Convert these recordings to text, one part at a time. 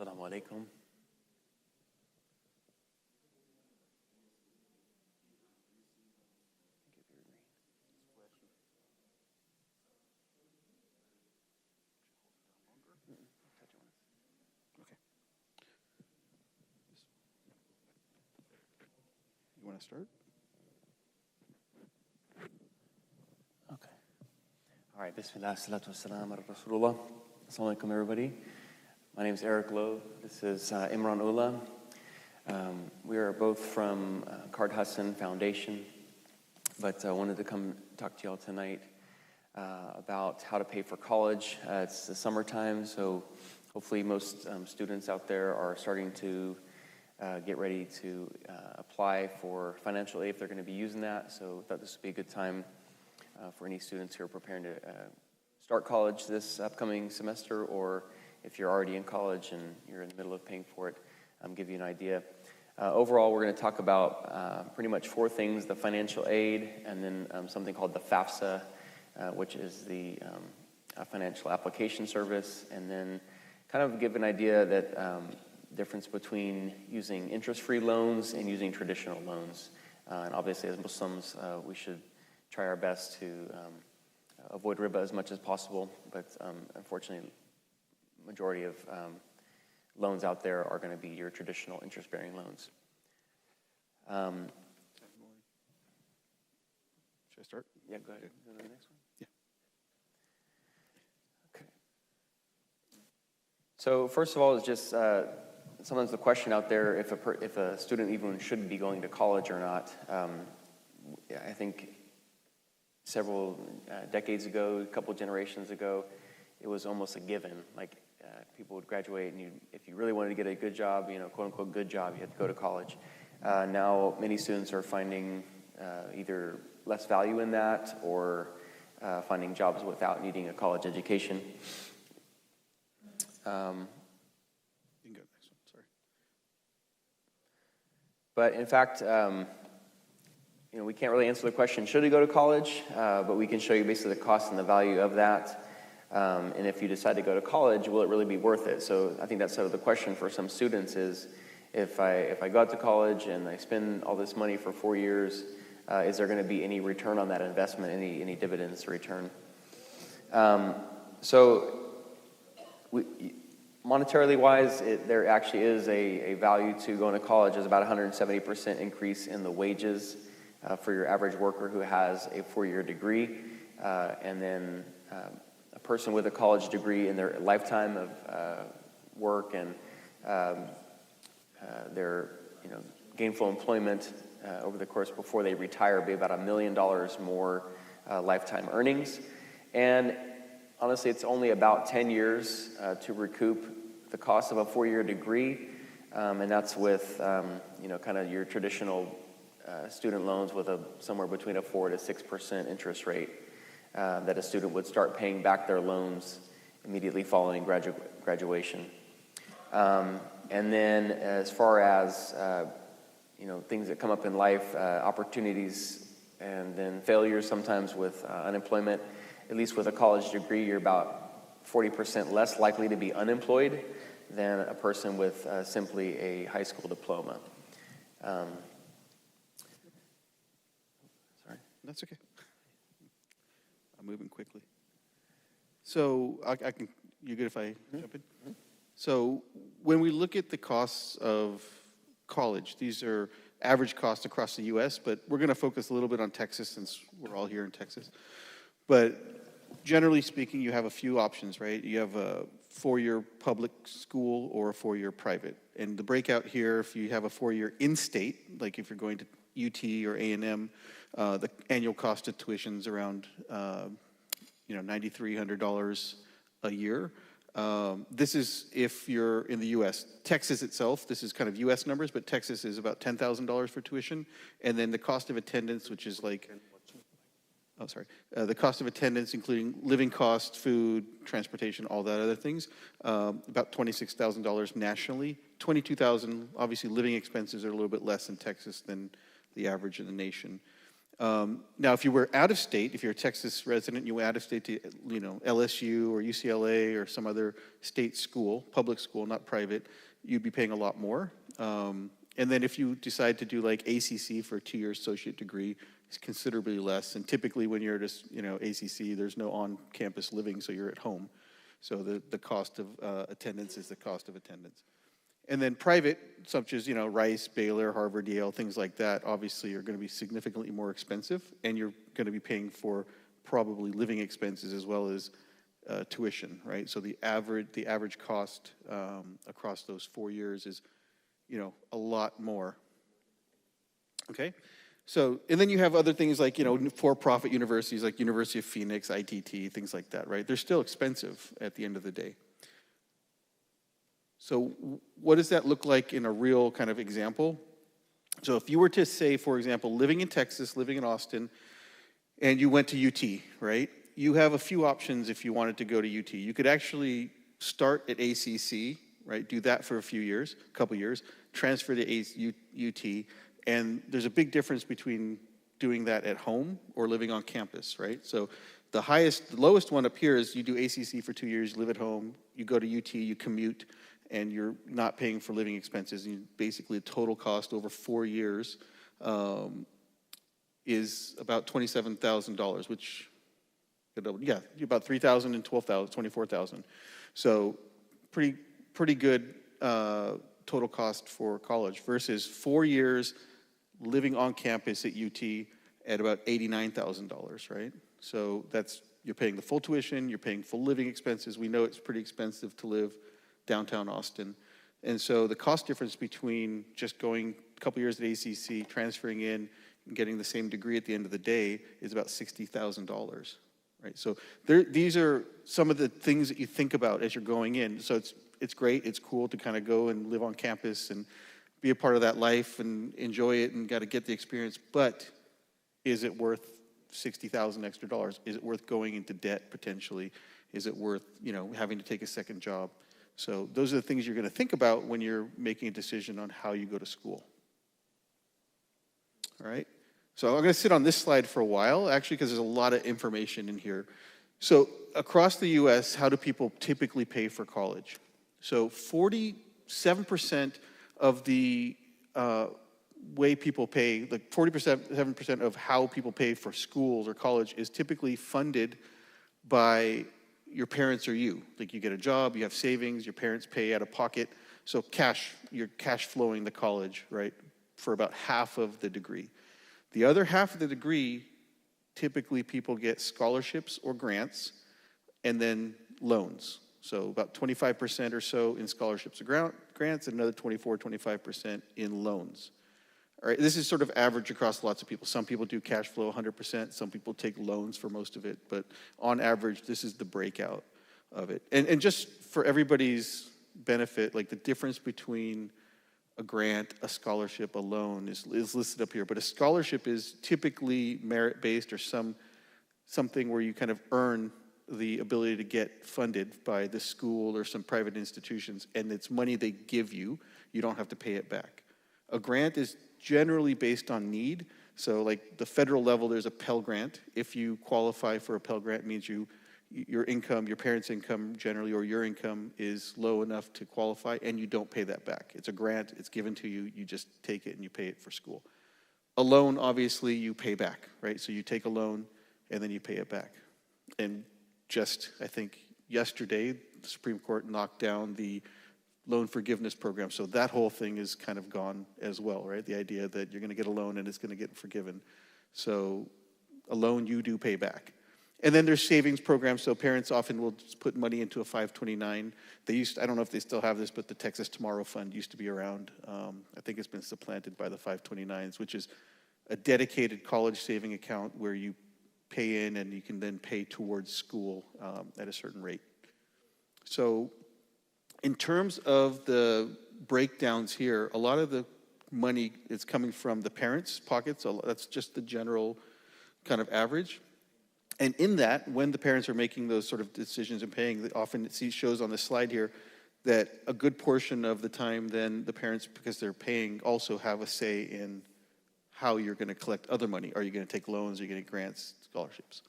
Assalamu alaikum. You want to start? Okay. All right. Bismillah, salatu wassalam, ala Rasulullah. Assalamu alaikum, everybody. My name is Erik Lough. This is Imran Ullah. We are both from Card Hassan Foundation, but I wanted to come talk to y'all tonight about how to pay for college. It's the summertime, so hopefully most students out there are starting to get ready to apply for financial aid if they're going to be using that. So I thought this would be a good time for any students who are preparing to start college this upcoming semester, or if you're already in college and you're in the middle of paying for it, give you an idea. Overall, we're going to talk about pretty much four things: the financial aid, and then something called the FAFSA, which is the financial application service, and then kind of give an idea that difference between using interest-free loans and using traditional loans. And obviously, as Muslims, we should try our best to avoid riba as much as possible, but unfortunately, majority of loans out there are going to be your traditional interest-bearing loans. Should I start? Yeah, go ahead. Go to the next one. Yeah. Okay. So first of all, it's just sometimes the question out there if a student even should be going to college or not. I think several decades ago, a couple generations ago, it was almost a given. Like people would graduate, and if you really wanted to get a good job, quote unquote good job, you had to go to college. Now many students are finding either less value in that, or finding jobs without needing a college education. You can go next one. Sorry. But in fact, we can't really answer the question, should we go to college? But we can show you basically the cost and the value of that. And if you decide to go to college, will it really be worth it? So I think that's sort of the question for some students is, if I go out to college and I spend all this money for 4 years, is there going to be any return on that investment, any dividends to return? Monetarily wise, there actually is a value to going to college. There's about 170% increase in the wages for your average worker who has a 4-year degree, and then a person with a college degree in their lifetime of work and their gainful employment over the course before they retire be about $1 million more lifetime earnings. And honestly, it's only about 10 years to recoup the cost of a 4-year degree, and that's with kind of your traditional student loans with somewhere between a 4 to 6% interest rate that a student would start paying back their loans immediately following graduation. And then as far as things that come up in life, opportunities and then failures sometimes with unemployment, at least with a college degree, you're about 40% less likely to be unemployed than a person with simply a high school diploma. Sorry. That's okay. I'm moving quickly. So I can. You good if I jump in? Mm-hmm. So when we look at the costs of college, these are average costs across the U.S., but we're going to focus a little bit on Texas since we're all here in Texas. But generally speaking, you have a few options, right? You have a 4-year public school or a 4-year private. And the breakout here, if you have a 4-year in-state, like if you're going to UT or A&M, the annual cost of tuition is around $9,300 a year. This is if you're in the U.S. Texas itself, this is kind of U.S. numbers, but Texas is about $10,000 for tuition. And then the cost of attendance, which is like, the cost of attendance, including living costs, food, transportation, all that other things, about $26,000 nationally. $22,000, obviously living expenses are a little bit less in Texas than the average in the nation. Now, if you were out of state, if you're a Texas resident, you were out of state to, LSU or UCLA or some other state school, public school, not private, you'd be paying a lot more. And then if you decide to do like ACC for a 2-year associate degree, it's considerably less. And typically when you're at ACC, there's no on-campus living, so you're at home. So the cost of attendance is the cost of attendance. And then private, such as, Rice, Baylor, Harvard, Yale, things like that, obviously are going to be significantly more expensive, and you're going to be paying for probably living expenses as well as tuition, right? So the average cost across those 4 years is, a lot more. Okay? So, and then you have other things like, for-profit universities like University of Phoenix, ITT, things like that, right? They're still expensive at the end of the day. So what does that look like in a real kind of example? So if you were to say, for example, living in Texas, living in Austin, and you went to UT, right? You have a few options if you wanted to go to UT. You could actually start at ACC, right? Do that for a couple years, transfer to UT, and there's a big difference between doing that at home or living on campus, right? So the lowest one up here is you do ACC for 2 years, live at home, you go to UT, you commute, and you're not paying for living expenses. And basically, the total cost over 4 years is about $27,000, which, about $3,000 and $12,000, $24,000. So pretty good total cost for college versus 4 years living on campus at UT at about $89,000, right? So you're paying the full tuition, you're paying full living expenses. We know it's pretty expensive to live downtown Austin. And so the cost difference between just going a couple years at ACC, transferring in, and getting the same degree at the end of the day is about $60,000, right? So these are some of the things that you think about as you're going in. So it's great, it's cool to kind of go and live on campus and be a part of that life and enjoy it and got to get the experience, but is it worth $60,000 extra dollars? Is it worth going into debt potentially? Is it worth, having to take a second job? So those are the things you're going to think about when you're making a decision on how you go to school. All right? So I'm going to sit on this slide for a while, actually, because there's a lot of information in here. So across the U.S., how do people typically pay for college? So 47% of the way people pay, like 47% of how people pay for schools or college is typically funded by your parents or you. Like you get a job, you have savings, your parents pay out of pocket. So you're cash flowing the college, right, for about half of the degree. The other half of the degree, typically people get scholarships or grants and then loans. So about 25% or so in scholarships or grants, and another 25% in loans. All right, this is sort of average across lots of people. Some people do cash flow 100%, some people take loans for most of it, but on average, this is the breakout of it. And just for everybody's benefit, like the difference between a grant, a scholarship, a loan is listed up here, but a scholarship is typically merit-based or something where you kind of earn the ability to get funded by the school or some private institutions, and it's money they give you. You don't have to pay it back. A grant is generally based on need. So like the federal level, there's a Pell Grant. If you qualify for a Pell Grant, it means your income, your parents' income generally, or your income is low enough to qualify, and you don't pay that back. It's a grant, it's given to you, you just take it and you pay it for school. A loan, obviously, you pay back, right? So you take a loan and then you pay it back. And just, I think, yesterday, the Supreme Court knocked down the loan forgiveness program. So that whole thing is kind of gone as well, right? The idea that you're going to get a loan and it's going to get forgiven. So a loan you do pay back. And then there's savings programs. So parents often will just put money into a 529. I don't know if they still have this, but the Texas Tomorrow Fund used to be around. I think it's been supplanted by the 529s, which is a dedicated college saving account where you pay in and you can then pay towards school at a certain rate. So in terms of the breakdowns here, a lot of the money is coming from the parents' pockets. So that's just the general kind of average. And in that, when the parents are making those sort of decisions and paying, often it shows on the slide here that a good portion of the time then the parents, because they're paying, also have a say in how you're going to collect other money. Are you going to take loans? Are you going to get grants, scholarships?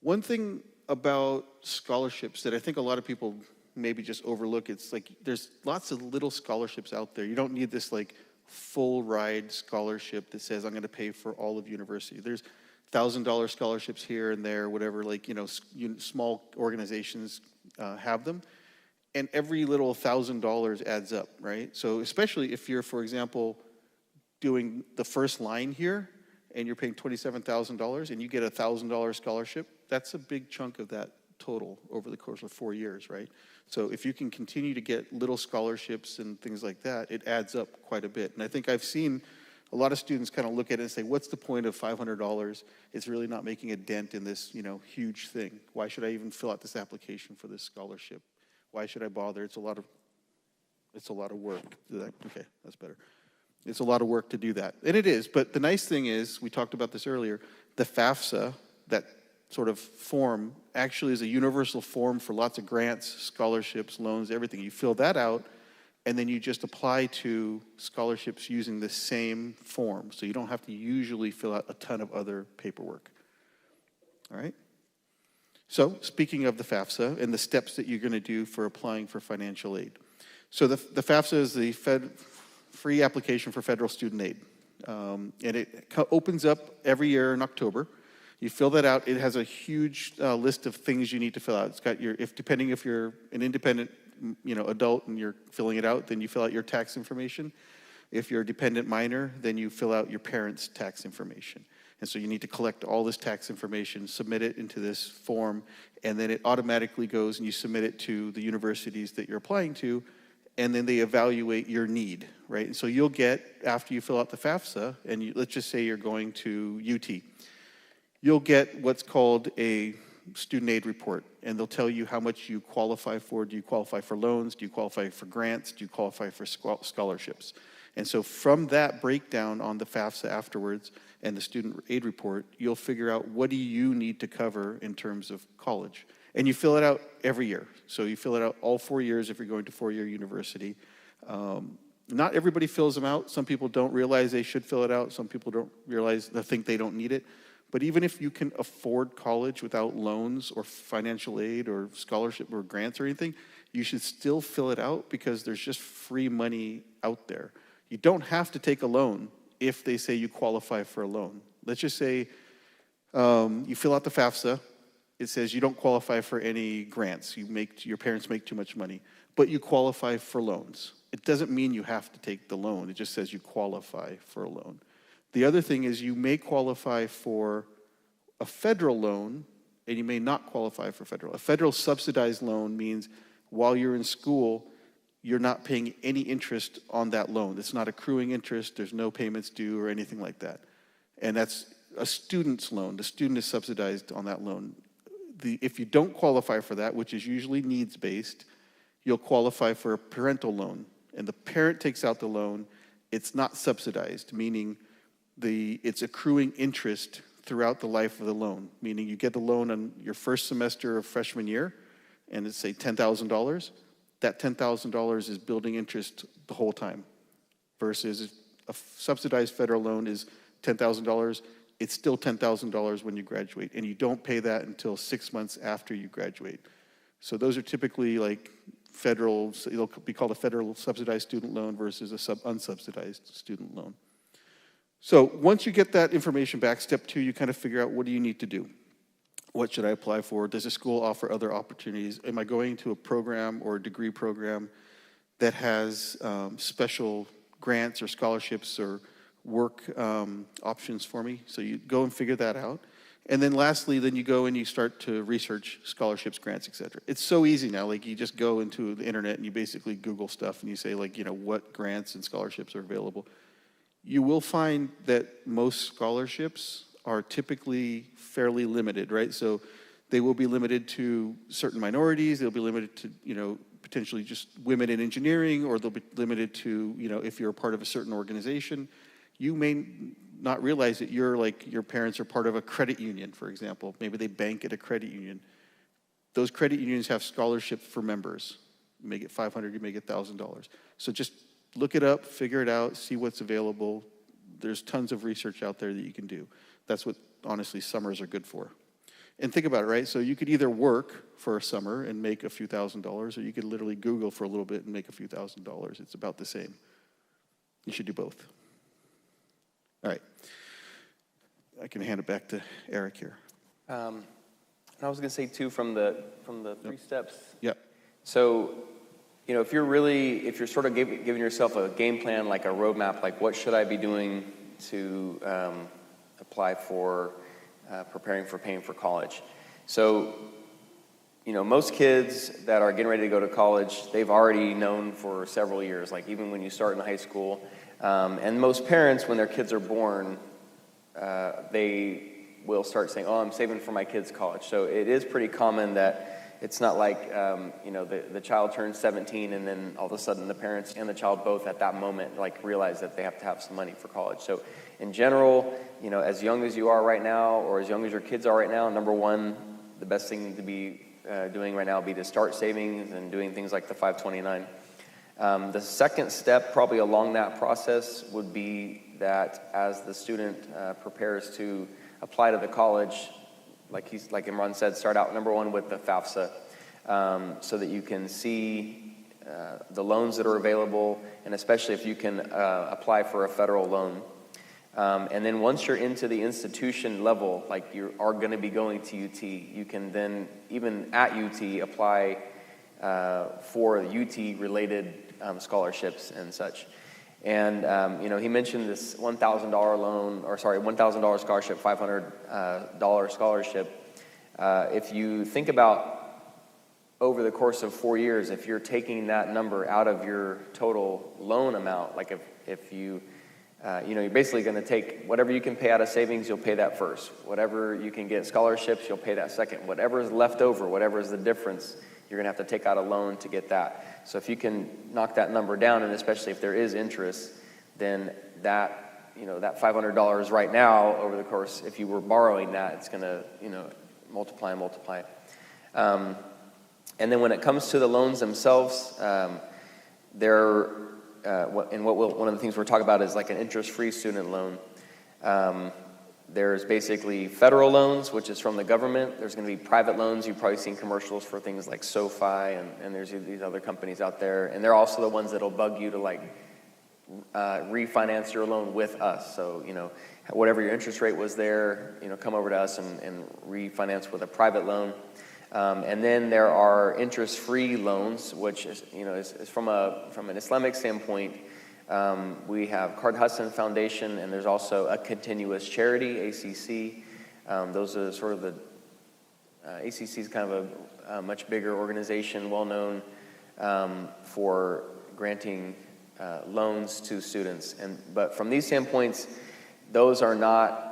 One thing about scholarships that I think a lot of people maybe just overlook, it's like there's lots of little scholarships out there. You don't need this like full ride scholarship that says I'm going to pay for all of university. There's $1,000 scholarships here and there, whatever, like, small organizations have them. And every little $1,000 adds up, right? So especially if you're, for example, doing the first line here and you're paying $27,000 and you get a $1,000 scholarship, that's a big chunk of that total over the course of 4 years, right? So if you can continue to get little scholarships and things like that, it adds up quite a bit. And I think I've seen a lot of students kind of look at it and say, what's the point of $500? It's really not making a dent in this, huge thing. Why should I even fill out this application for this scholarship? Why should I bother? It's a lot of work. Okay, that's better. It's a lot of work to do that. And it is, but the nice thing is, we talked about this earlier, the FAFSA, that sort of form, actually is a universal form for lots of grants, scholarships, loans, everything. You fill that out, and then you just apply to scholarships using the same form. So you don't have to usually fill out a ton of other paperwork. All right? So speaking of the FAFSA and the steps that you're going to do for applying for financial aid. So the FAFSA is the free application for federal student aid. And it opens up every year in October. You fill that out. It has a huge list of things you need to fill out. It's got depending if you're an independent adult and you're filling it out, then you fill out your tax information. If you're a dependent minor, then you fill out your parents' tax information. And so you need to collect all this tax information, submit it into this form, and then it automatically goes and you submit it to the universities that you're applying to, and then they evaluate your need, right? And so you'll get, after you fill out the FAFSA, and let's just say you're going to UT, you'll get what's called a student aid report, and they'll tell you how much you qualify for. Do you qualify for loans? Do you qualify for grants? Do you qualify for scholarships? And so from that breakdown on the FAFSA afterwards and the student aid report, you'll figure out what do you need to cover in terms of college. And you fill it out every year. So you fill it out all 4 years if you're going to four-year university. Not everybody fills them out. Some people don't realize they should fill it out. Some people don't realize, they think they don't need it. But even if you can afford college without loans or financial aid or scholarship or grants or anything, you should still fill it out because there's just free money out there. You don't have to take a loan if they say you qualify for a loan. Let's just say you fill out the FAFSA. It says you don't qualify for any grants. Your parents make too much money, but you qualify for loans. It doesn't mean you have to take the loan. It just says you qualify for a loan. The other thing is you may qualify for a federal loan, and you may not qualify for federal. A federal subsidized loan means while you're in school, you're not paying any interest on that loan. It's not accruing interest. There's no payments due or anything like that. And that's a student's loan. The student is subsidized on that loan. If you don't qualify for that, which is usually needs-based, you'll qualify for a parental loan. And the parent takes out the loan. It's not subsidized, meaning it's accruing interest throughout the life of the loan, meaning you get the loan on your first semester of freshman year, and it's, say, $10,000. That $10,000 is building interest the whole time, versus a subsidized federal loan is $10,000. It's still $10,000 when you graduate, and you don't pay that until 6 months after you graduate. So those are typically like federal, so it'll be called a federal subsidized student loan versus a unsubsidized student loan. So once you get that information back, step 2, you kind of figure out what do you need to do. What should I apply for? Does the school offer other opportunities? Am I going to a program or a degree program that has special grants or scholarships or work options for me? So you go and figure that out. And then lastly, then you go and you start to research scholarships, grants, et cetera. It's so easy now. Like you just go into the internet and you basically Google stuff and you say what grants and scholarships are available. You will find that most scholarships are typically fairly limited, right? So they will be limited to certain minorities. They'll be limited to, potentially just women in engineering, or they'll be limited to, if you're a part of a certain organization. You may not realize that your parents are part of a credit union, for example. Maybe they bank at a credit union. Those credit unions have scholarships for members. You may get $500, you may get $1,000. So just look it up, figure it out, see what's available, there's tons of research out there that you can do. That's what, honestly, summers are good for. And think about it, right? So you could either work for a summer and make a few $1,000s, or you could literally Google for a little bit and make a few $1,000s. It's about the same. You should do both. All right. I can hand it back to Erik here. And I was going to say too, from the 3 steps. Yeah. So, if you're sort of giving yourself a game plan, like a roadmap, like what should I be doing to apply for preparing for paying for college. So, most kids that are getting ready to go to college, they've already known for several years, like even when you start in high school. And most parents, when their kids are born, they will start saying, oh, I'm saving for my kid's college. So it is pretty common that it's not like, the child turns 17 and then all of a sudden the parents and the child both at that moment like realize that they have to have some money for college. So in general, as young as you are right now or as young as your kids are right now, number one, the best thing to be doing right now would be to start savings and doing things like the 529. The second step probably along that process would be that as the student prepares to apply to the college, like Imran said, start out number one with the FAFSA, so that you can see the loans that are available, and especially if you can apply for a federal loan. And then once you're into the institution level, like you are going to be going to UT, you can then, even at UT, apply for UT-related scholarships and such. And, he mentioned this $1,000 loan, $1,000 scholarship, $500 scholarship. If you think about over the course of 4 years, if you're taking that number out of your total loan amount, like if you, you're basically going to take whatever you can pay out of savings, you'll pay that first. Whatever you can get scholarships, you'll pay that second. Whatever is left over, whatever is the difference, you're going to have to take out a loan to get that. So if you can knock that number down, and especially if there is interest, then that $500 right now over the course, if you were borrowing that, it's going to, multiply and multiply. And then when it comes to the loans themselves, one of the things we're talking about is like an interest-free student loan. There's basically federal loans, which is from the government. There's going to be private loans. You've probably seen commercials for things like SoFi, and there's these other companies out there. And they're also the ones that'll bug you to like refinance your loan with us. So, whatever your interest rate was there, come over to us and refinance with a private loan. And then there are interest-free loans, which is from an Islamic standpoint. We have Card Hudson Foundation, and there's also a continuous charity, ACC. Those are sort of ACC is kind of a much bigger organization, well known for granting loans to students. But from these standpoints, those are not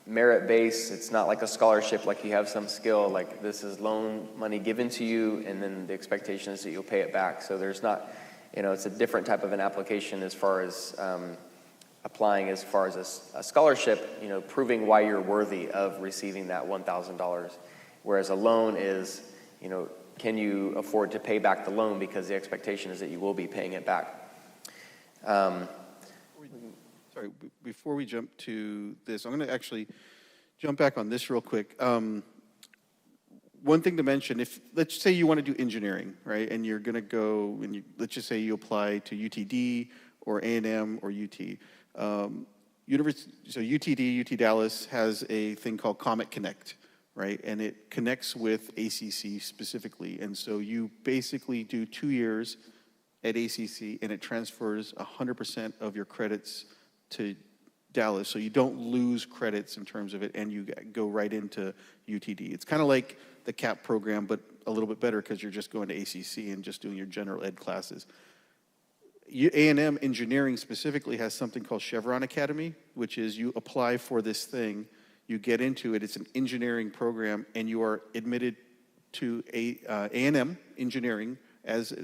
merit-based. It's not like a scholarship, like you have some skill. Like this is loan money given to you, and then the expectation is that you'll pay it back. So there's not. It's a different type of an application as far as applying as far as a scholarship, proving why you're worthy of receiving that $1,000. Whereas a loan is, can you afford to pay back the loan because the expectation is that you will be paying it back. Before we jump to this, I'm going to actually jump back on this real quick. One thing to mention, let's say you want to do engineering, right? And you're going to go, and let's just say you apply to UTD or A&M or UT. So UTD, UT Dallas has a thing called Comet Connect, right? And it connects with ACC specifically. And so you basically do 2 years at ACC, and it transfers 100% of your credits to Dallas. So you don't lose credits in terms of it, and you go right into UTD. It's kind of like the CAP program, but a little bit better because you're just going to ACC and just doing your general ed classes. A&M engineering specifically has something called Chevron Academy, which is you apply for this thing, you get into it, it's an engineering program, and you are admitted to A&M engineering as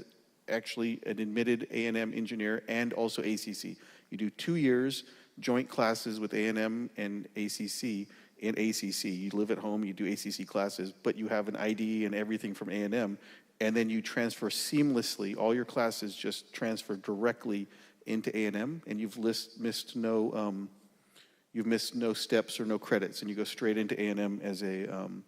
actually an admitted A&M engineer and also ACC. You do 2 years joint classes with A&M and ACC. In ACC, you live at home, you do ACC classes, but you have an ID and everything from A&M, and then you transfer seamlessly. All your classes just transfer directly into A&M, and you've missed no steps or no credits, and you go straight into A&M as a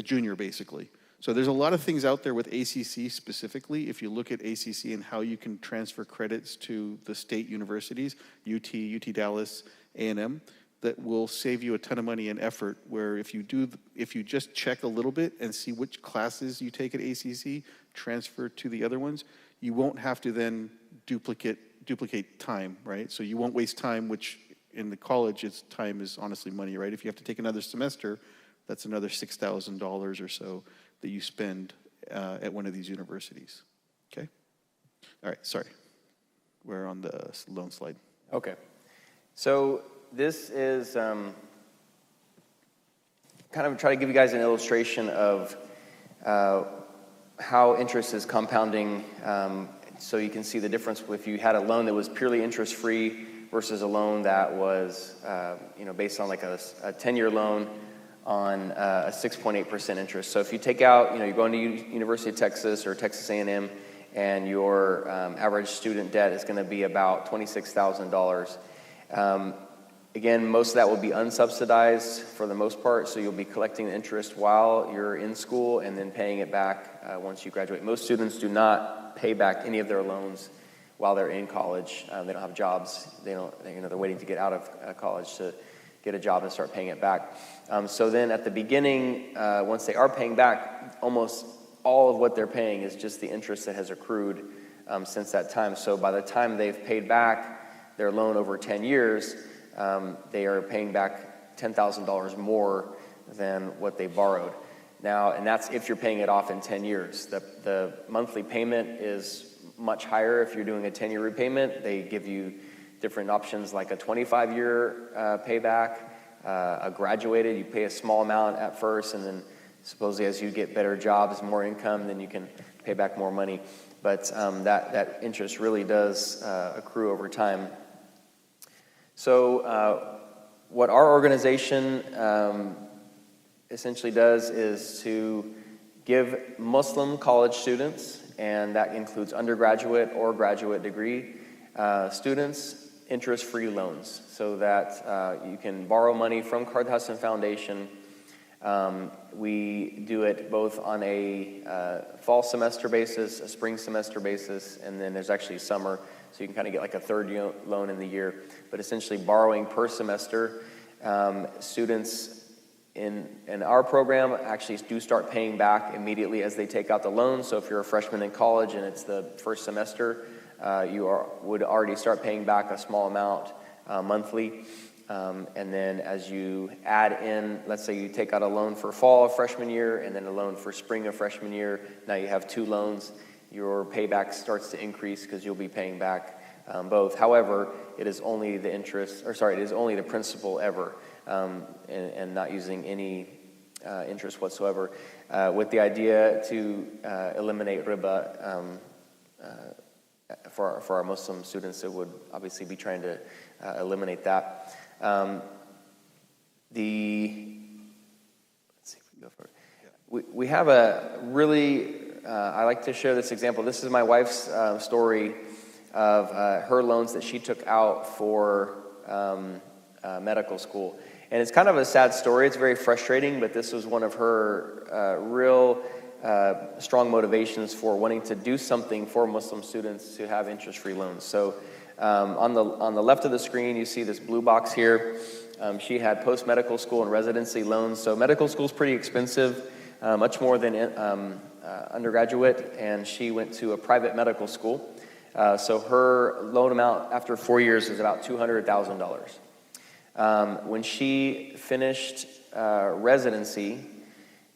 junior, basically. So there's a lot of things out there with ACC specifically. If you look at ACC and how you can transfer credits to the state universities, UT, UT Dallas, A&M, that will save you a ton of money and effort, where if you just check a little bit and see which classes you take at ACC, transfer to the other ones, you won't have to then duplicate time, right? So you won't waste time, which in the college, time is honestly money, right? If you have to take another semester, that's another $6,000 or so that you spend at one of these universities, okay? All right, sorry. We're on the loan slide. Okay. So this is kind of try to give you guys an illustration of how interest is compounding, so you can see the difference if you had a loan that was purely interest-free versus a loan that was based on like a 10-year loan on a 6.8% interest. So if you take out, you're going to University of Texas or Texas A&M, and your average student debt is going to be about $26,000. Again, most of that will be unsubsidized for the most part, so you'll be collecting the interest while you're in school and then paying it back once you graduate. Most students do not pay back any of their loans while they're in college. They don't have jobs. They're waiting to get out of college to get a job and start paying it back. So then at the beginning, once they are paying back, almost all of what they're paying is just the interest that has accrued since that time. So by the time they've paid back their loan over 10 years, they are paying back $10,000 more than what they borrowed. Now, and that's if you're paying it off in 10 years. The monthly payment is much higher if you're doing a 10-year repayment. They give you different options like a 25-year payback, a graduated, you pay a small amount at first, and then supposedly as you get better jobs, more income, then you can pay back more money. But that interest really does accrue over time. So what our organization essentially does is to give Muslim college students, and that includes undergraduate or graduate degree students, interest-free loans, so that you can borrow money from Card Hudson Foundation. We do it both on a fall semester basis, a spring semester basis, and then there's actually summer, so you can kind of get like a third loan in the year. But essentially borrowing per semester. Students in our program actually do start paying back immediately as they take out the loan. So if you're a freshman in college and it's the first semester, would already start paying back a small amount monthly. And then as you add in, let's say you take out a loan for fall of freshman year and then a loan for spring of freshman year, now you have two loans, your payback starts to increase because you'll be paying back both. However, it is only the principal ever, and not using any interest whatsoever, with the idea to eliminate riba. For our Muslim students, it would obviously be trying to eliminate that. Let's see if we go for it. We have a really, I like to share this example. This is my wife's story of her loans that she took out for medical school. And it's kind of a sad story. It's very frustrating, but this was one of her real strong motivations for wanting to do something for Muslim students to have interest-free loans. So on the left of the screen, you see this blue box here. She had post-medical school and residency loans. So medical school is pretty expensive, much more than undergraduate, and she went to a private medical school. So her loan amount after 4 years is about $200,000. When she finished residency,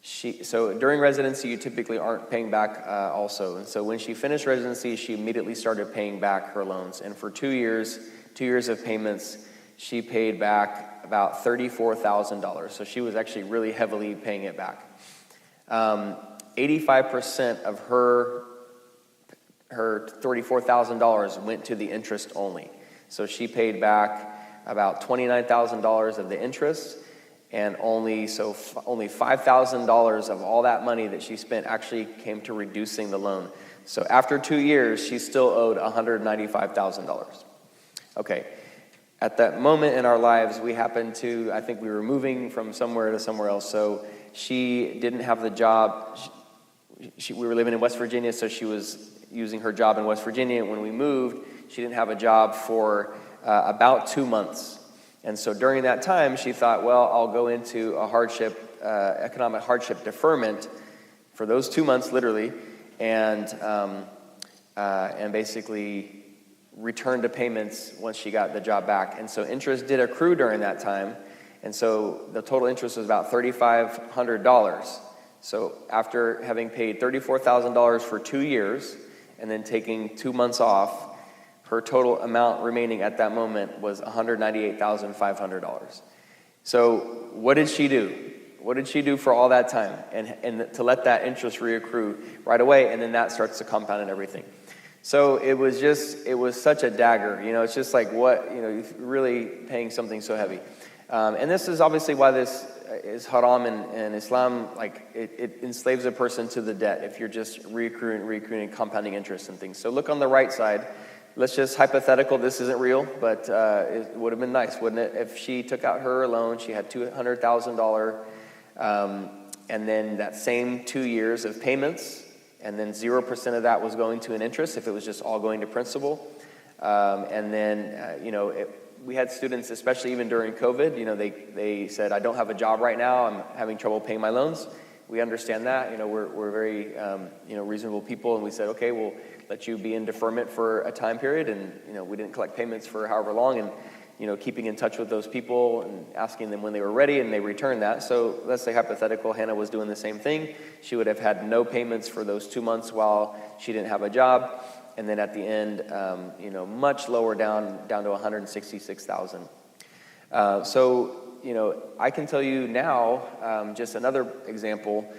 so during residency, you typically aren't paying back also. And so when she finished residency, she immediately started paying back her loans. And for 2 years of payments, she paid back about $34,000. So she was actually really heavily paying it back. 85% of her $34,000 went to the interest only. So she paid back about $29,000 of the interest, and only $5,000 of all that money that she spent actually came to reducing the loan. So after 2 years, she still owed $195,000. Okay. At that moment in our lives, we happened to, I think we were moving from somewhere to somewhere else. So she didn't have the job. We were living in West Virginia, so she was using her job in West Virginia. When we moved, she didn't have a job for about 2 months. And so during that time, she thought, well, I'll go into a economic hardship deferment for those 2 months, literally, and basically return to payments once she got the job back. And so interest did accrue during that time. And so the total interest was about $3,500. So after having paid $34,000 for 2 years and then taking 2 months off, her total amount remaining at that moment was $198,500. So what did she do? What did she do for all that time? And to let that interest reaccrue right away, and then that starts to compound and everything. So it was such a dagger. It's just like, what, really paying something so heavy. And this is obviously why this is haram in Islam. Like, it enslaves a person to the debt if you're just reaccruing and compounding interest and things. So look on the right side. Let's just hypothetical, this isn't real, but it would have been nice, wouldn't it? If she took out her loan, she had $200,000, and then that same 2 years of payments, and then 0% of that was going to an interest if it was just all going to principal. And then, we had students, especially even during COVID, they said, I don't have a job right now, I'm having trouble paying my loans. We understand that, we're very, reasonable people, and we said, okay, we'll let you be in deferment for a time period, and, we didn't collect payments for however long, and, keeping in touch with those people and asking them when they were ready, and they returned that. So let's say hypothetical, Hannah was doing the same thing. She would have had no payments for those 2 months while she didn't have a job. And then at the end, much lower down to $166,000. So, I can tell you now, just another example,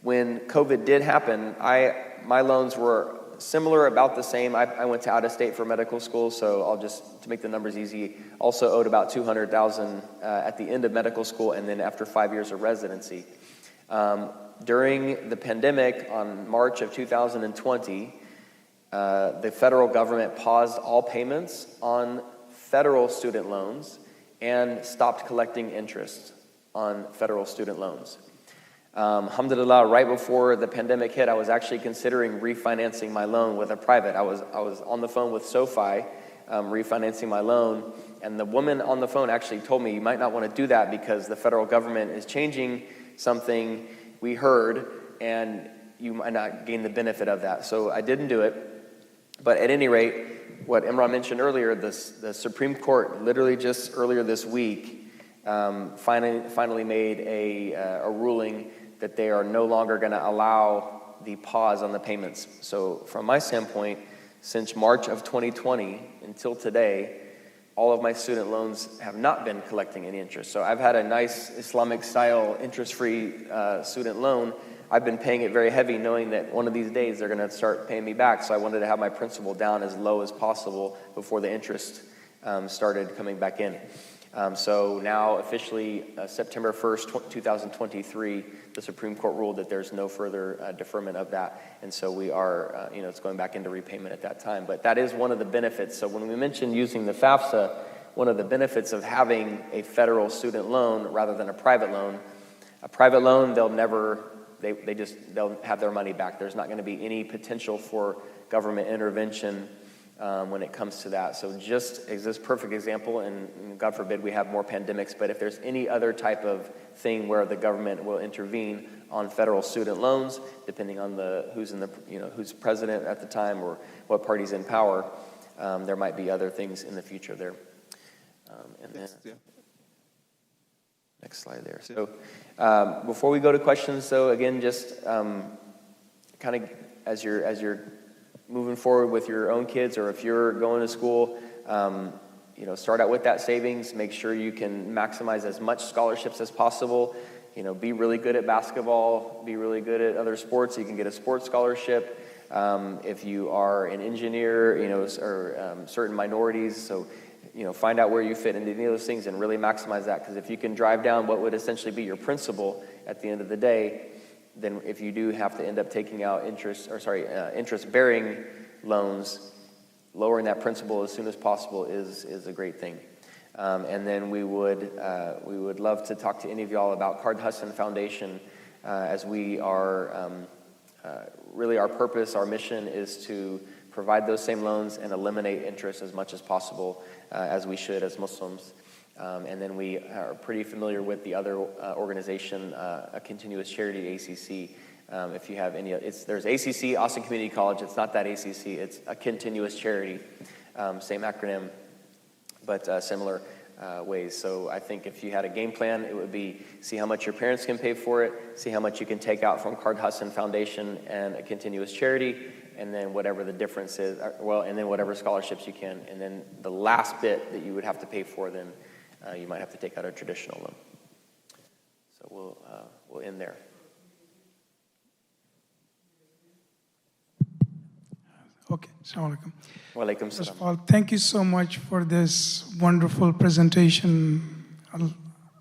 when COVID did happen, my loans were similar, about the same. I went to out of state for medical school, so I'll just, to make the numbers easy, also owed about $200,000 at the end of medical school, and then after 5 years of residency. During the pandemic, on March of 2020, the federal government paused all payments on federal student loans and stopped collecting interest on federal student loans. Alhamdulillah, right before the pandemic hit, I was actually considering refinancing my loan with a private. I was on the phone with SoFi, refinancing my loan, and the woman on the phone actually told me, you might not want to do that because the federal government is changing something we heard, and you might not gain the benefit of that. So I didn't do it. But at any rate, what Imran mentioned earlier, the Supreme Court literally just earlier this week finally made a ruling that they are no longer going to allow the pause on the payments. So from my standpoint, since March of 2020 until today, all of my student loans have not been collecting any interest. So I've had a nice Islamic style interest-free student loan. I've been paying it very heavy, knowing that one of these days they're going to start paying me back. So I wanted to have my principal down as low as possible before the interest started coming back in. So now officially September 1st, 2023, the Supreme Court ruled that there's no further deferment of that. And so we are, it's going back into repayment at that time. But that is one of the benefits. So when we mentioned using the FAFSA, one of the benefits of having a federal student loan rather than a private loan, they'll have their money back. There's not going to be any potential for government intervention when it comes to that. So just as this perfect example, and God forbid we have more pandemics, but if there's any other type of thing where the government will intervene on federal student loans, depending on who's president at the time or what party's in power, there might be other things in the future there. Next slide there. So before we go to questions, though, again, just kind of as you're moving forward with your own kids, or if you're going to school, start out with that savings. Make sure you can maximize as much scholarships as possible. Be really good at basketball. Be really good at other sports. You can get a sports scholarship. If you are an engineer, or certain minorities, so find out where you fit into any of those things and really maximize that. Because if you can drive down what would essentially be your principal at the end of the day, then if you do have to end up taking out interest-bearing loans, lowering that principal as soon as possible is a great thing. And then we would love to talk to any of y'all about Card Hussein Foundation, as we are really our purpose, our mission is to provide those same loans and eliminate interest as much as possible, as we should as Muslims. And then we are pretty familiar with the other organization, a continuous charity, ACC. If you have any, there's ACC, Austin Community College. It's not that ACC. It's a continuous charity. Same acronym, but similar ways. So I think if you had a game plan, it would be see how much your parents can pay for it, see how much you can take out from Card Hussein Foundation and a continuous charity, and then whatever the difference is, and then whatever scholarships you can. And then the last bit that you would have to pay for, then you might have to take out a traditional loan. So we'll end there. Okay, Assalamu alaikum. Wa alaikum First salam. of all, thank you so much for this wonderful presentation.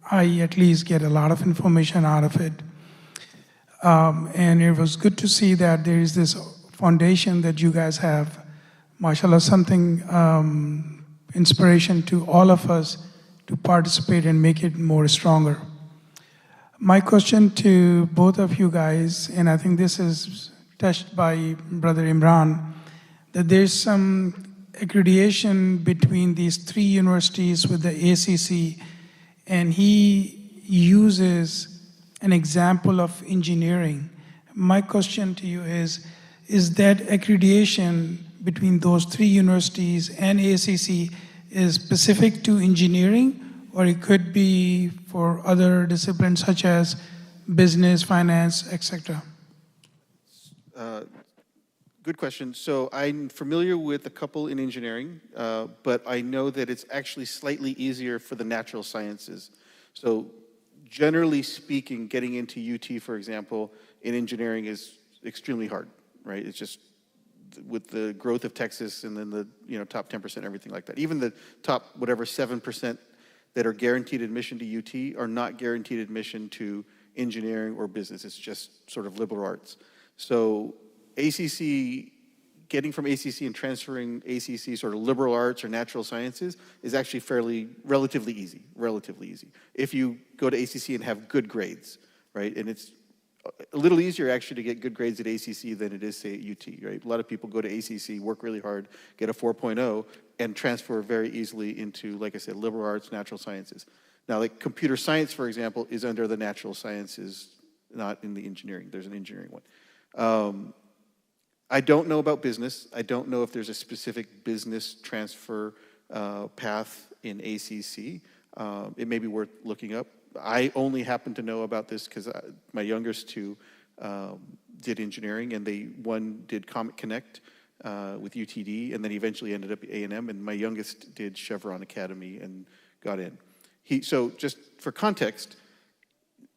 I at least get a lot of information out of it. And it was good to see that there is this foundation that you guys have. MashaAllah, something inspiration to all of us to participate and make it more stronger. My question to both of you guys, and I think this is touched by Brother Imran, that there's some accreditation between these three universities with the ACC, and he uses an example of engineering. My question to you is that accreditation between those three universities and ACC is specific to engineering, or it could be for other disciplines such as business, finance, etc.? Good question. So I'm familiar with a couple in engineering, but I know that it's actually slightly easier for the natural sciences. So generally speaking, getting into UT, for example, in engineering is extremely hard, right? It's just with the growth of Texas and then the top 10%, everything like that. Even the top whatever 7% that are guaranteed admission to UT are not guaranteed admission to engineering or business. It's just sort of liberal arts. So ACC, getting from ACC and transferring ACC sort of liberal arts or natural sciences is actually relatively easy. If you go to ACC and have good grades, right? And it's a little easier actually to get good grades at ACC than it is, say, at UT, right? A lot of people go to ACC, work really hard, get a 4.0, and transfer very easily into, like I said, liberal arts, natural sciences. Now, like computer science, for example, is under the natural sciences, not in the engineering. There's an engineering one. I don't know about business. I don't know if there's a specific business transfer path in ACC. It may be worth looking up. I only happen to know about this because my youngest two did engineering, and one did Comet Connect with UTD, and then he eventually ended up at A&M, and my youngest did Chevron Academy and got in. So just for context,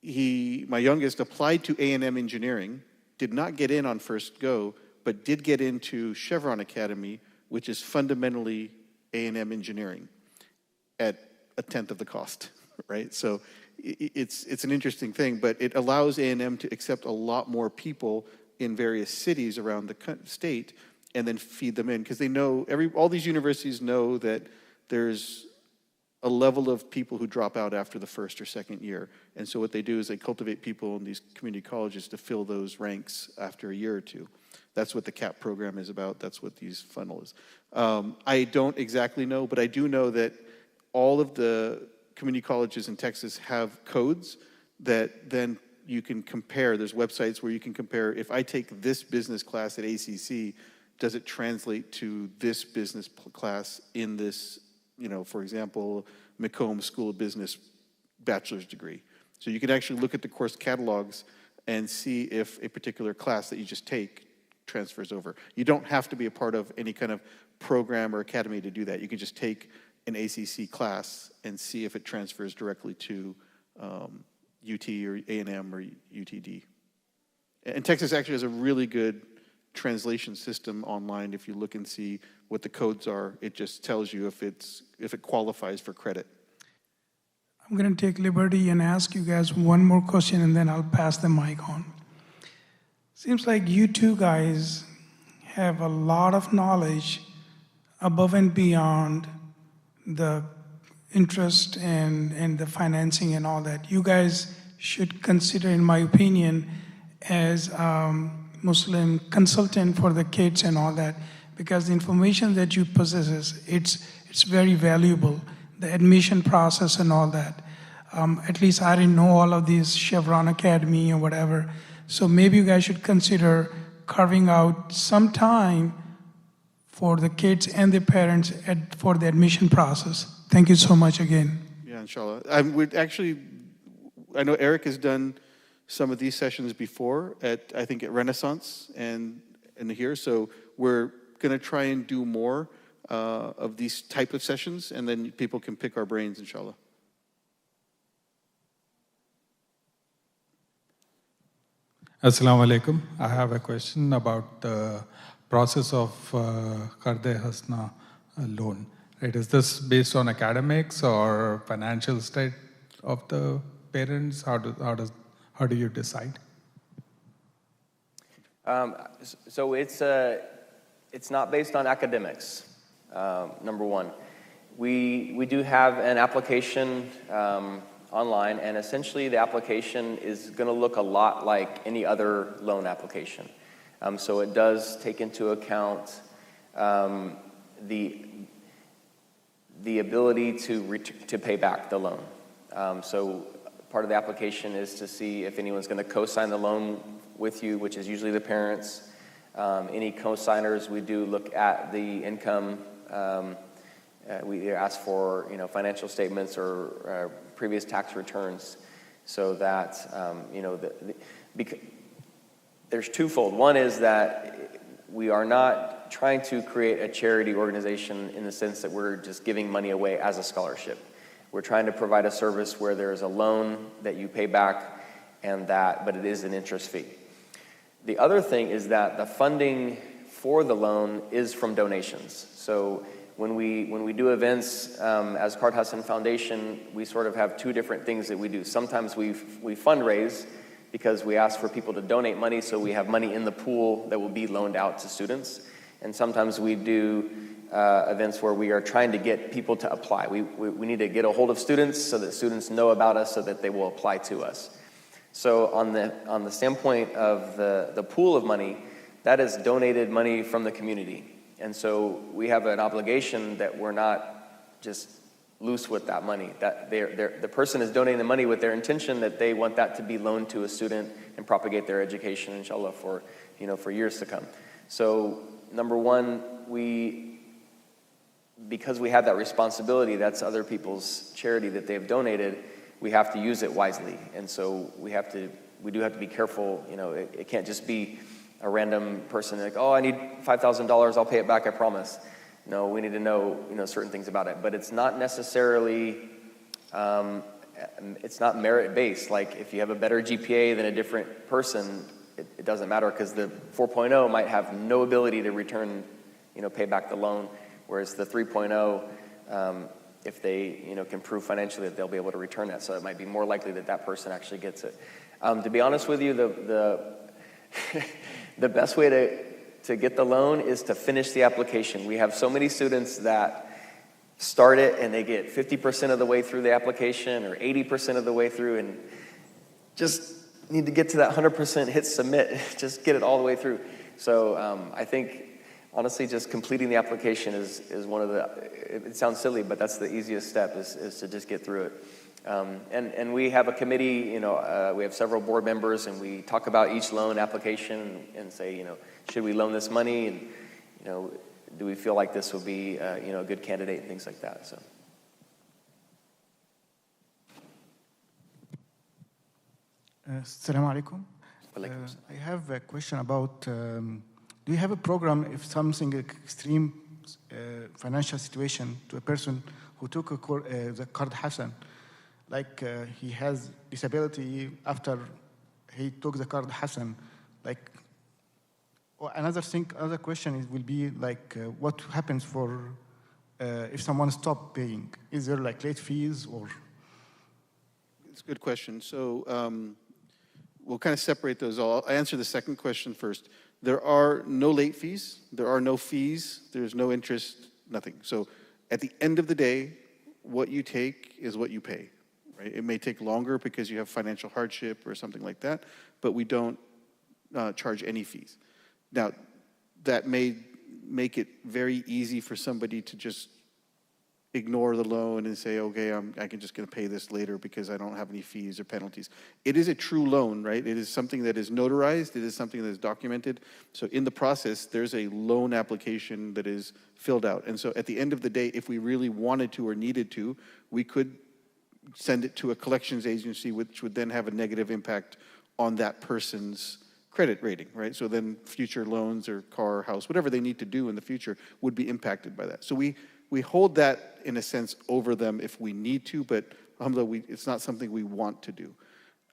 my youngest applied to A&M engineering, did not get in on first go, but did get into Chevron Academy, which is fundamentally A&M engineering at a tenth of the cost, right? So it's an interesting thing, but it allows A&M to accept a lot more people in various cities around the state and then feed them in, because they know, all these universities know that there's a level of people who drop out after the first or second year. And so what they do is they cultivate people in these community colleges to fill those ranks after a year or two. That's what the CAP program is about. That's what these funnel is. I don't exactly know, but I do know that all of the community colleges in Texas have codes that then you can compare. There's websites where you can compare, if I take this business class at ACC, does it translate to this business class in this, for example, Macomb School of Business bachelor's degree. So you can actually look at the course catalogs and see if a particular class that you just take transfers over. You don't have to be a part of any kind of program or academy to do that. You can just take an ACC class and see if it transfers directly to UT or A&M or UTD. And Texas actually has a really good translation system online. If you look and see what the codes are, it just tells you if it qualifies for credit. I'm going to take liberty and ask you guys one more question, and then I'll pass the mic on. Seems like you two guys have a lot of knowledge above and beyond the interest and the financing and all that, you guys should consider, in my opinion, as Muslim consultant for the kids and all that, because the information that you possess, it's very valuable, the admission process and all that. At least I didn't know all of these, Chevron Academy or whatever. So maybe you guys should consider carving out some time for the kids and the parents for the admission process. Thank you so much again. Yeah, inshallah. I know Erik has done some of these sessions before I think at Renaissance and here. So we're going to try and do more of these type of sessions, and then people can pick our brains, inshallah. Assalamu alaikum. I have a question about the process of Qarde Hasna loan. Right? Is this based on academics or financial state of the parents? How do you decide? So it's not based on academics. Number one, we do have an application online, and essentially the application is going to look a lot like any other loan application. So it does take into account the ability to pay back the loan. So part of the application is to see if anyone's going to co-sign the loan with you, which is usually the parents. Any co-signers, we do look at the income. We ask for financial statements or previous tax returns, so that there's twofold. One is that we are not trying to create a charity organization in the sense that we're just giving money away as a scholarship. We're trying to provide a service where there is a loan that you pay back, but it is an interest fee. The other thing is that the funding for the loan is from donations. So when we do events as Qarde Hassan Foundation, we sort of have two different things that we do. Sometimes we fundraise because we ask for people to donate money, so we have money in the pool that will be loaned out to students. And sometimes we do events where we are trying to get people to apply. We need to get a hold of students so that students know about us so that they will apply to us. So on the standpoint of the pool of money, that is donated money from the community. And so we have an obligation that we're not just loose with that money. That the person is donating the money with their intention that they want that to be loaned to a student and propagate their education, inshallah, for years to come. So number one, because we have that responsibility, that's other people's charity that they've donated, we have to use it wisely. And so we do have to be careful. It can't just be a random person like, oh, I need $5,000, I'll pay it back, I promise. No, we need to know certain things about it. But it's not necessarily, it's not merit-based. Like if you have a better GPA than a different person, it doesn't matter, because the 4.0 might have no ability to return, pay back the loan, whereas the 3.0, if they can prove financially that they'll be able to return that. So it might be more likely that person actually gets it. To be honest with you, the best way to get the loan is to finish the application. We have so many students that start it and they get 50% of the way through the application or 80% of the way through, and just need to get to that 100%, hit submit, just get it all the way through. So I think, honestly, just completing the application is one of it sounds silly, but that's the easiest step, is to just get through it. And we have a committee, we have several board members, and we talk about each loan application and say, should we loan this money? And, do we feel like this will be, a good candidate and things like that, so. Assalamu alaikum. I have a question about, do you have a program if something extreme financial situation to a person who took the Qarde Hassan, like he has disability after he took the Qarde Hassan, like another question will be like what happens for if someone stopped paying? Is there like late fees or? It's a good question. So we'll kind of separate those all. I'll answer the second question first. There are no late fees. There are no fees. There's no interest nothing. So at the end of the day, what you take is what you pay, right? It may take longer because you have financial hardship or something like that, but we don't charge any fees. Now, that may make it very easy for somebody to just ignore the loan and say, okay, I can just gonna pay this later because I don't have any fees or penalties. It is a true loan, right? It is something that is notarized, it is something that is documented. So in the process, there's a loan application that is filled out. And so at the end of the day, if we really wanted to or needed to, we could send it to a collections agency, which would then have a negative impact on that person's credit rating, right? So then future loans or car, house, whatever they need to do in the future would be impacted by that. So we hold that, in a sense, over them if we need to, but it's not something we want to do.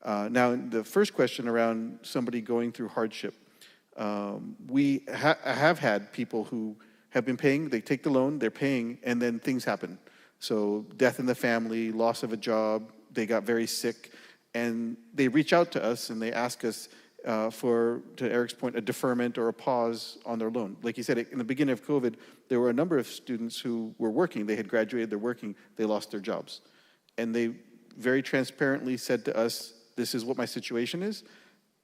Now, the first question around somebody going through hardship, we have had people who have been paying, they take the loan, they're paying, and then things happen. So death in the family, loss of a job, they got very sick, and they reach out to us and they ask us for, to Erik's point, a deferment or a pause on their loan. Like he said, in the beginning of COVID, there were a number of students who were working. They had graduated, they're working, they lost their jobs. And they very transparently said to us, this is what my situation is.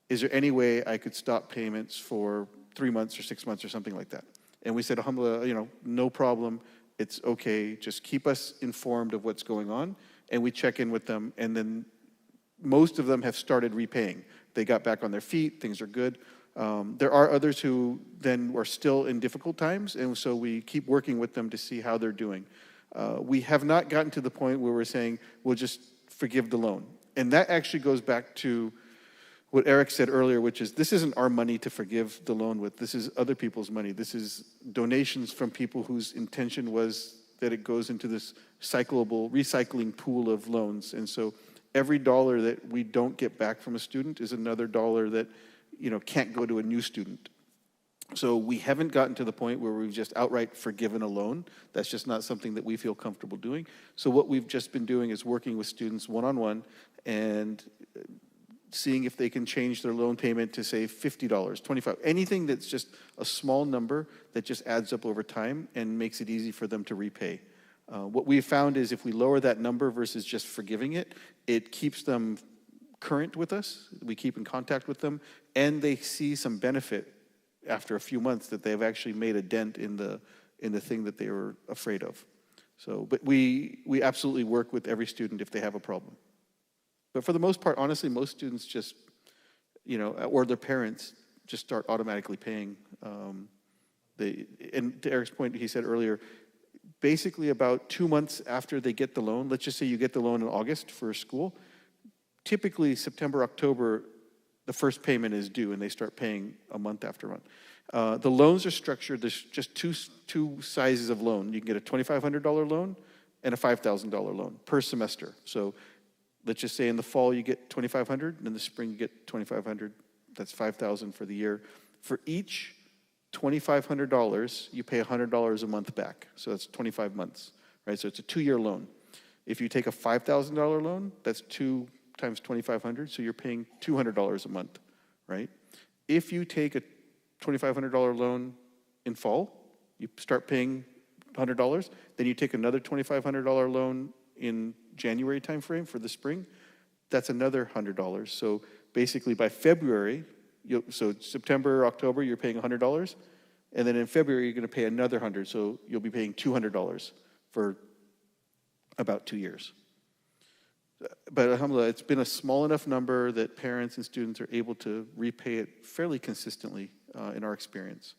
Is there any way I could stop payments for 3 months or 6 months or something like that? And we said, alhamdulillah, no problem. It's okay. Just keep us informed of what's going on. And we check in with them. And then most of them have started repaying. They got back on their feet. Things are good. There are others who then are still in difficult times. And so we keep working with them to see how they're doing. We have not gotten to the point where we're saying, we'll just forgive the loan. And that actually goes back to what Erik said earlier, which is this isn't our money to forgive the loan with. This is other people's money. This is donations from people whose intention was that it goes into this recycling pool of loans. And so every dollar that we don't get back from a student is another dollar that can't go to a new student. So we haven't gotten to the point where we've just outright forgiven a loan. That's just not something that we feel comfortable doing. So what we've just been doing is working with students one-on-one and seeing if they can change their loan payment to, say, $50, $25, anything that's just a small number that just adds up over time and makes it easy for them to repay. What we've found is if we lower that number versus just forgiving it, it keeps them current with us, we keep in contact with them, and they see some benefit after a few months that they've actually made a dent in the thing that they were afraid of. So, but we absolutely work with every student if they have a problem. But for the most part, honestly, most students just, or their parents just start automatically paying. And to Erik's point, he said earlier, basically about 2 months after they get the loan, let's just say you get the loan in August for school, typically September, October, the first payment is due and they start paying a month after month. The loans are structured, there's just two sizes of loan. You can get a $2,500 loan and a $5,000 loan per semester. So let's just say in the fall you get $2,500 and in the spring you get $2,500. That's $5,000 for the year. For each $2,500, you pay $100 a month back. So that's 25 months, right? So it's a 2-year loan. If you take a $5,000 loan, that's 2 times 2,500, so you're paying $200 a month, right? If you take a $2,500 loan in fall, you start paying $100, then you take another $2,500 loan in January timeframe for the spring, that's another $100. So basically by February, so September, October, you're paying $100, and then in February, you're gonna pay another $100, so you'll be paying $200 for about 2 years. But alhamdulillah, it's been a small enough number that parents and students are able to repay it fairly consistently in our experience.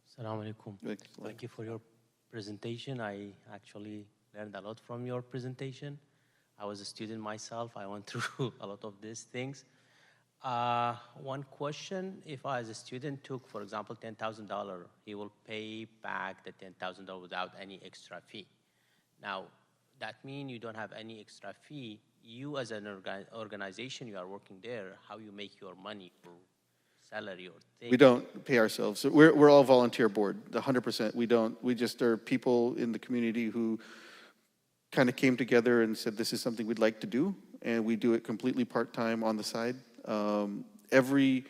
Assalamu alaikum. Thank you for your presentation. I actually learned a lot from your presentation. I was a student myself. I went through a lot of these things. One question, if I as a student took, for example, $10,000, he will pay back the $10,000 without any extra fee. Now, that means you don't have any extra fee. You as an organization, you are working there, how you make your money for salary or things? We don't pay ourselves. So we're all volunteer board, 100%. We don't. We just are people in the community who kind of came together and said, this is something we'd like to do, and we do it completely part-time on the side. The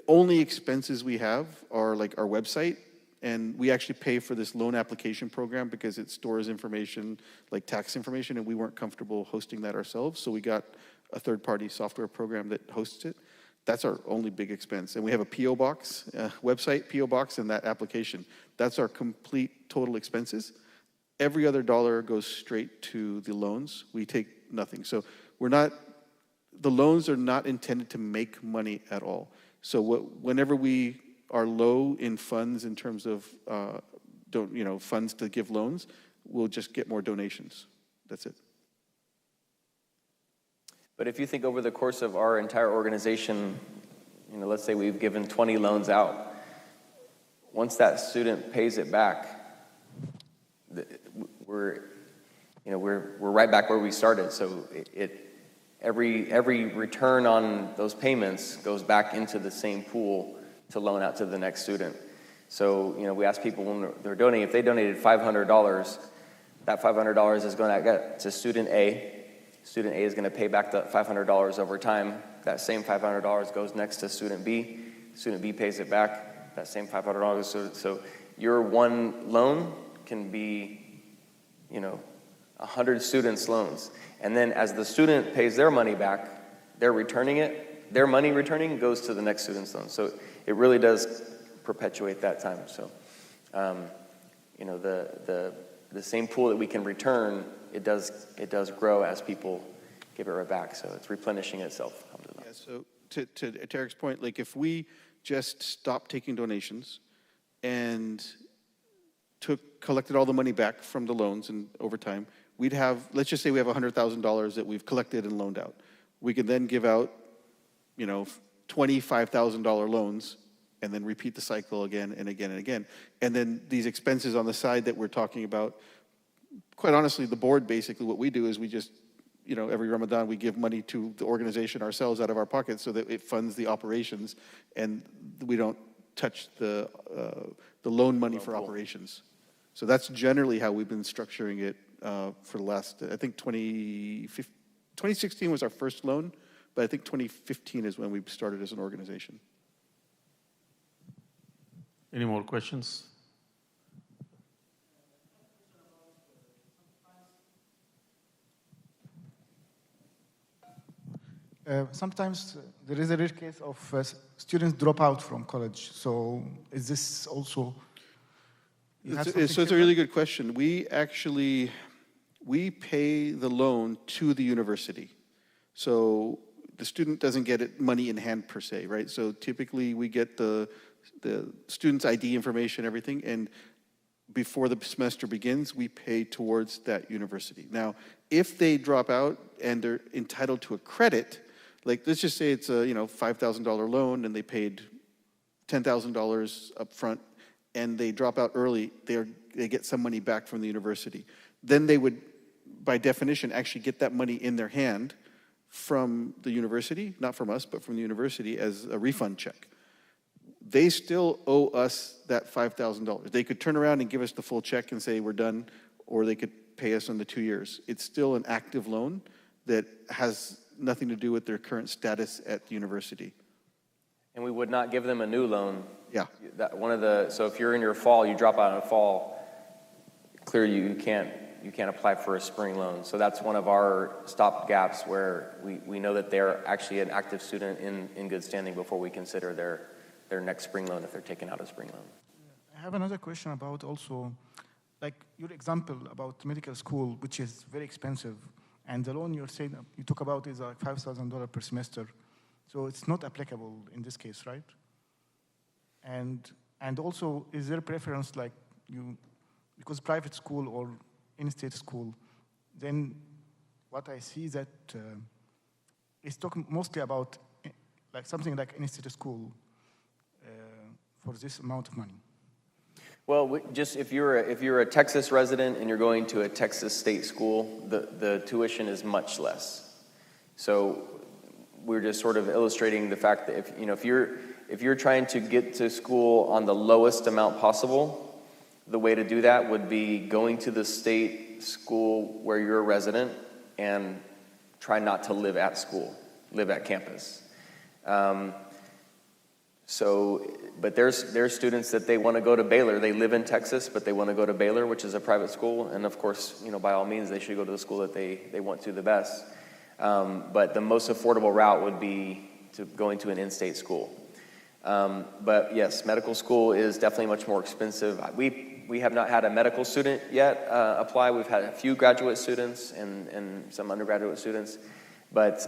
only expenses we have are like our website And we actually pay for this loan application program because it stores information like tax information, and we weren't comfortable hosting that ourselves. So we got a third-party software program that hosts it. That's our only big expense. And we have a P.O. box, website, P.O. box, and that application. That's our complete total expenses. Every other dollar goes straight to the loans. We take nothing. So the loans are not intended to make money at all. So whenever we are low in funds in terms of funds to give loans, we'll just get more donations. That's it. But if you think over the course of our entire organization, let's say we've given 20 loans out, once that student pays it back, we're right back where we started. So every return on those payments goes back into the same pool to loan out to the next student. So, we ask people when they're donating, if they donated $500, that $500 is going to get to student A. Student A is going to pay back the $500 over time. That same $500 goes next to student B. Student B pays it back. That same $500. So your one loan can be, 100 students' loans. And then as the student pays their money back, they're returning it. Their money returning goes to the next student's loan. So it really does perpetuate that time. So, the same pool that we can return, it does grow as people give it right back. So it's replenishing itself. Yeah, so to Erik's point, like if we just stopped taking donations and collected all the money back from the loans and over time, we'd have, let's just say we have $100,000 that we've collected and loaned out. We could then give out, $25,000 loans and then repeat the cycle again and again and again. And then these expenses on the side that we're talking about, quite honestly, the board, basically what we do is we just, every Ramadan we give money to the organization ourselves out of our pockets so that it funds the operations, and we don't touch the loan money for operations. So that's generally how we've been structuring it for the last, I think 2016 was our first loan, but I think 2015 is when we started as an organization. Any more questions? Sometimes there is a rare case of students drop out from college. So is this also... It's a really good question. We pay the loan to the university. So the student doesn't get money in hand per se, right? So typically we get the student's ID information, everything, and before the semester begins, we pay towards that university. Now, if they drop out and they're entitled to a credit, like let's just say it's a $5,000 loan and they paid $10,000 up front and they drop out early, they get some money back from the university. Then they would, by definition, actually get that money in their hand from the university, not from us, but from the university as a refund check. They still owe us that $5,000. They could turn around and give us the full check and say we're done, or they could pay us on the 2 years. It's still an active loan that has nothing to do with their current status at the university. And we would not give them a new loan. Yeah. So if you're in your fall, you drop out in the fall, clearly you can't apply for a spring loan. So that's one of our stop gaps where we know that they're actually an active student in good standing before we consider their next spring loan if they're taking out a spring loan. I have another question about also, like your example about medical school, which is very expensive, and the loan you talk about is like $5,000 per semester. So it's not applicable in this case, right? And also, is there a preference like because private school or in-state school, then what I see that it's talking mostly about like something like in-state school for this amount of money. Well, just if you're a Texas resident and you're going to a Texas state school, the tuition is much less. So we're just sort of illustrating the fact that if you're trying to get to school on the lowest amount possible, the way to do that would be going to the state school where you're a resident and try not to live at campus. So but there's students that they want to go to Baylor. They live in Texas, but they want to go to Baylor, which is a private school. And of course, by all means, they should go to the school that they want to the best. But the most affordable route would be to going to an in-state school. But yes, medical school is definitely much more expensive. We have not had a medical student yet apply. We've had a few graduate students and some undergraduate students. But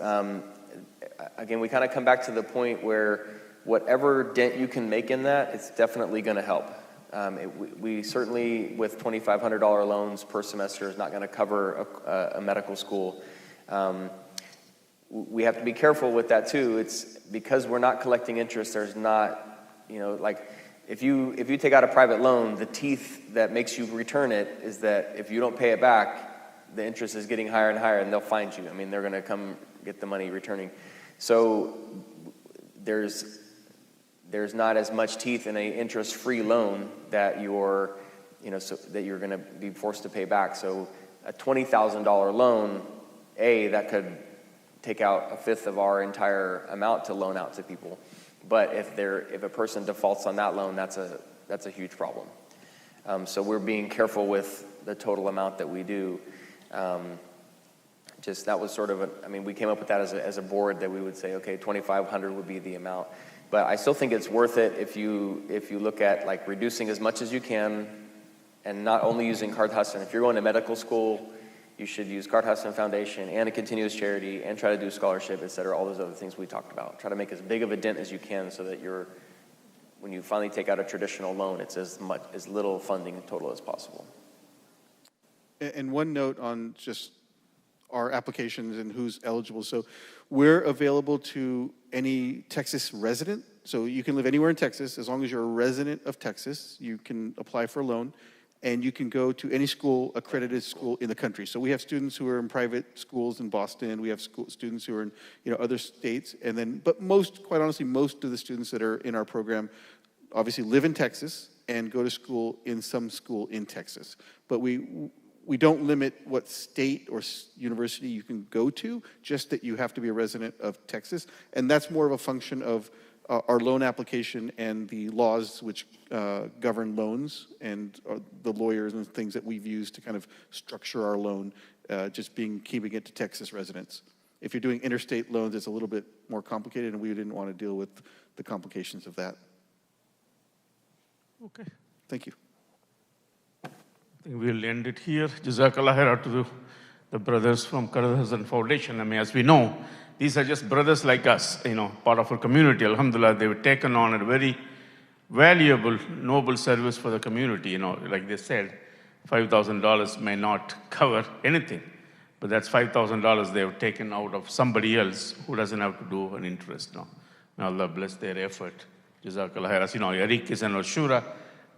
again, we kind of come back to the point where whatever dent you can make in that, it's definitely going to help. We certainly, with $2,500 loans per semester, is not going to cover a medical school. We have to be careful with that too. It's because we're not collecting interest. There's not, like if you take out a private loan, the teeth that makes you return it is that if you don't pay it back, the interest is getting higher and higher, and they'll find you. I mean, they're going to come get the money returning. So there's not as much teeth in an interest-free loan that you're going to be forced to pay back. So a $20,000 loan, that could take out a fifth of our entire amount to loan out to people. But if a person defaults on that loan, that's a huge problem. So we're being careful with the total amount that we do. That was sort of we came up with that as a board that we would say, okay, $2,500 would be the amount. But I still think it's worth it if you look at like reducing as much as you can and not only using Card Huston. If you're going to medical school, you should use Card Huston Foundation and a continuous charity and try to do scholarship, et cetera, all those other things we talked about. Try to make as big of a dent as you can so that when you finally take out a traditional loan, it's as little funding in total as possible. And one note on just our applications and who's eligible. So we're available to any Texas resident. So you can live anywhere in Texas. As long as you're a resident of Texas, you can apply for a loan. And you can go to any school, accredited school in the country. So we have students who are in private schools in Boston. We have students who are in other states. But quite honestly, most of the students that are in our program obviously live in Texas and go to school in some school in Texas. But we don't limit what state or university you can go to, just that you have to be a resident of Texas. And that's more of a function of our loan application and the laws which govern loans and the lawyers and things that we've used to kind of structure our loan, keeping it to Texas residents. If you're doing interstate loans, it's a little bit more complicated, and we didn't want to deal with the complications of that. Okay. Thank you. I think we'll end it here. Jazakallah khair to the brothers from Card Huston Foundation. As we know, these are just brothers like us, part of our community. Alhamdulillah, they've taken on a very valuable, noble service for the community. Like they said, $5,000 may not cover anything, but that's $5,000 they've taken out of somebody else who doesn't have to do an interest. May Allah bless their effort. Jazakallah khair. As you know, Erik is an Ashura.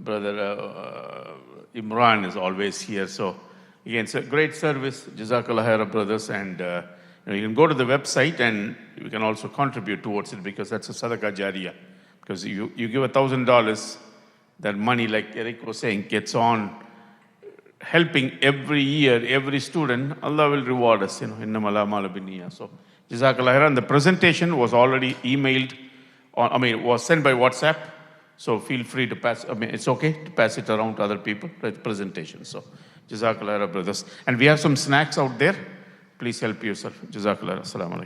Brother Imran is always here. So again, it's a great service. Jazakallah khair, brothers. And you can go to the website and you can also contribute towards it, because that's a sadaqah jariyah. Because you give $1,000, that money, like Erik was saying, gets on helping every year, every student. Allah will reward us. Innamal a'malu binniyat. So Jazakallah khair. And the presentation was already emailed, was sent by WhatsApp. So feel free to pass, it's okay to pass it around to other people, the presentation. So Jazakallah khair, brothers. And we have some snacks out there. Please help yourself. Jazakallah. Assalamu alaikum.